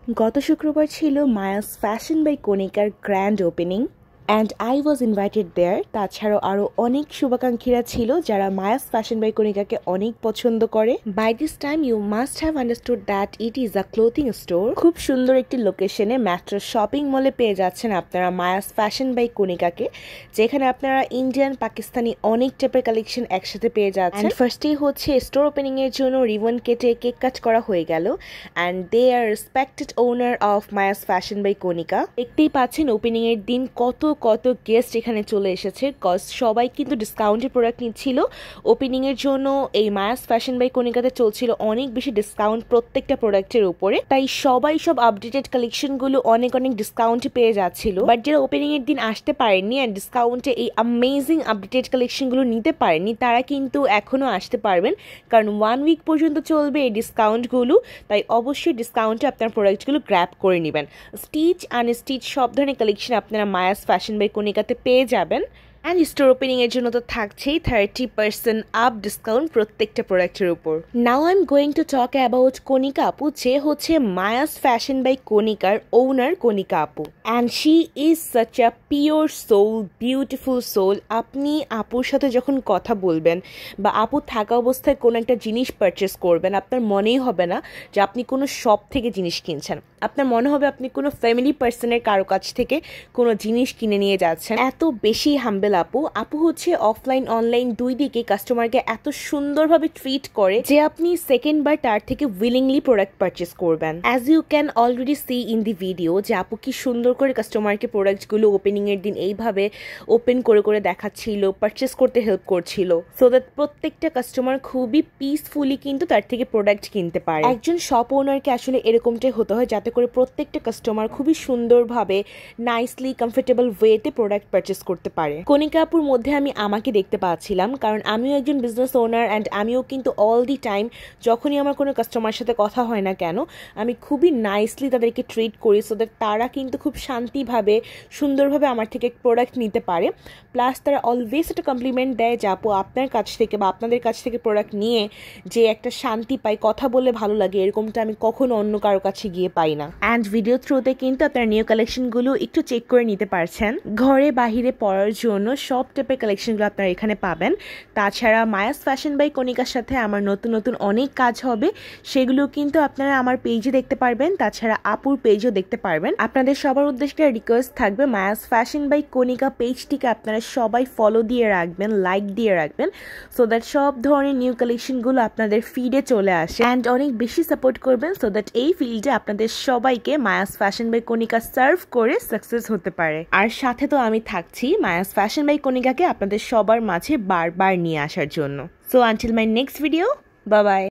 গত শুক্রবার ছিল মায়াস ফ্যাশন বাই কণিকার grand opening and I was invited there. তাছাড়াও আরও অনেক শুভাকাঙ্ক্ষীরা ছিল যারা মায়াস ফ্যাশন বাই কণিকাকে অনেক পছন্দ করে। By this time you must have understood that it is a clothing store. খুব সুন্দর একটি লোকেশনে মেট্রো শপিং মলে পেয়ে যাচ্ছেন আপনারা মায়াস ফ্যাশন বাই কণিকাকে, যেখানে আপনারা ইন্ডিয়ান পাকিস্তানি অনেক টাইপের কালেকশন একসাথে পেয়ে যাচ্ছেন। ফার্স্টেই হচ্ছে স্টোর ওপেনিং এর জন্য রিবন কেটে কেক কাট করা হয়ে গেল and they are respected owner of Maya's fashion by Kanika. দেখতেই পাচ্ছেন ওপেনিং এর দিন কত গেস্ট এখানে চলে এসেছে, কজ সবাই কিন্তু ডিসকাউন্টের প্রোডাক্ট নিচ্ছিল। ওপেনিং এর জন্য এই মায়াস ফ্যাশন বাই কণিকাতে চলছিল অনেক বেশি ডিসকাউন্ট প্রত্যেকটা প্রোডাক্টের উপরে, তাই সবাই সব আপডেটেড কালেকশন গুলো অনেক ডিসকাউন্টে পেয়ে যাচ্ছিল। বাট যারা ওপেনিং এর দিন আসতে পারেননি অ্যান্ড ডিসকাউন্টে এই অ্যামেজিং আপডেটেড কালেকশন গুলো নিতে পারেননি, তারা কিন্তু এখনো আসতে পারবেন, কারণ 1 উইক পর্যন্ত চলবে এই ডিসকাউন্ট গুলো। তাই অবশ্যই ডিসকাউন্টে আপনার প্রোডাক্ট গুলো গ্র্যাব করে নেবেন। স্টিচ আনস্টিচ সব ধরনের কালেকশন আপনারা মায়াস ফ্যাশন বাই কণিকাতে পেয়ে যাবেন। অ্যান্ড স্টোর ওপেনিং এর জন্য তো থাকছেই 30% আপ ডিসকাউন্ট প্রত্যেকটা প্রোডাক্টের উপর। Now I am going to talk about Kanika আপু, যে হচ্ছে মায়াস ফ্যাশন বাই কণিকার ওনার কণিকা আপু। And she is such a pure soul, beautiful soul. আপনি আপুর সাথে যখন কথা বলবেন বা আপু থাকা অবস্থায় কোনো একটা জিনিস পারচেস করবেন, আপনার মনেই হবে না যে আপনি কোনো শপ থেকে জিনিস কিনছেন। আপনার মনে হবে আপনি কোনো ফ্যামিলি পার্সনের কারো কাছ থেকে কোনো জিনিস কিনে নিয়ে যাচ্ছেন। এত বেশি হাম্বেল আপু হচ্ছে অফলাইন অনলাইন দুই দিকে কাস্টমারকে এত সুন্দরভাবে ট্রিট করে যে আপনি সেকেন্ড বার তার থেকে উইলিংলি প্রোডাক্ট পারচেস করবেন। As you can already see in the video যে আপু কি সুন্দর করে কাস্টমারকে প্রোডাক্টগুলো ওপেনিং এর দিন এইভাবে ওপেন করে দেখাচ্ছিল, পারচেস করতে হেল্প করছিল, সো দ্যাট প্রত্যেকটা কাস্টমার খুবই পিসফুলি কিন্তু তার থেকে প্রোডাক্ট কিনতে পারে। একজন শপ ওনারকে আসলে এরকমটাই হতে হয়, যাতে করে প্রত্যেকটা কাস্টমার খুবই সুন্দরভাবে নাইসলি কমফোর্টেবল ওয়েতে প্রোডাক্ট পারচেস করতে পারে। কণিকা আপুর মধ্যে আমি আমাকে দেখতে পাচ্ছিলাম, কারণ আমিও একজন বিজনেস ওনার অ্যান্ড আমিও কিন্তু অল দি টাইম যখনই আমার কোনো কাস্টমার সাথে কথা হয় না কেন, আমি খুবই নাইসলি তাদেরকে ট্রিট করি, সো দ্যাট তারা কিন্তু খুব শান্তিভাবে সুন্দরভাবে আমার থেকে প্রোডাক্ট নিতে পারে। প্লাস তারা অলওয়েজ একটা কমপ্লিমেন্ট দেয় যে আপু আপনার কাছ থেকে বা আপনাদের কাছ থেকে প্রোডাক্ট নিয়ে যে একটা শান্তি পাই, কথা বলে ভালো লাগে, এরকমটা আমি কখনো অন্য কারো কাছে গিয়ে পাই না। অ্যান্ড ভিডিও থ্রুতে কিন্তু আপনার নিউ কালেকশনগুলো একটু চেক করে নিতে পারছেন। ঘরে বাহিরে পরার জন্য সব টাইপের কালেকশনগুলো আপনারা এখানে পাবেন। তাছাড়া মায়াস ফ্যাশন বাই কণিকার সাথে আমার নতুন অনেক কাজ হবে, সেগুলো কিন্তু আপনারা আমার পেজে দেখতে পারবেন, তাছাড়া আপুর পেজও দেখতে পারবেন। আপনাদের সবার উদ্দেশ্যে রিকোয়েস্ট থাকবে মায়াস ফ্যাশন বাই কণিকা পেজটিকে আপনারা সবাই ফলো দিয়ে রাখবেন, লাইক দিয়ে রাখবেন, সো দ্যাট সব ধরনের নিউ কালেকশনগুলো আপনাদের ফিডে চলে আসে। অ্যান্ড অনেক বেশি সাপোর্ট করবেন, সো দ্যাট এই ফিল্ডে আপনাদের সবাইকে Maya's fashion by Kanika serve করে সাকসেস হতে পারে। আর সাথে তো আমি থাকছি মায়াস ফ্যাশন বাই কণিকাকে আপনাদের সবার মাঝে বারবার নিয়ে আসার জন্য। So until my next video, bye bye.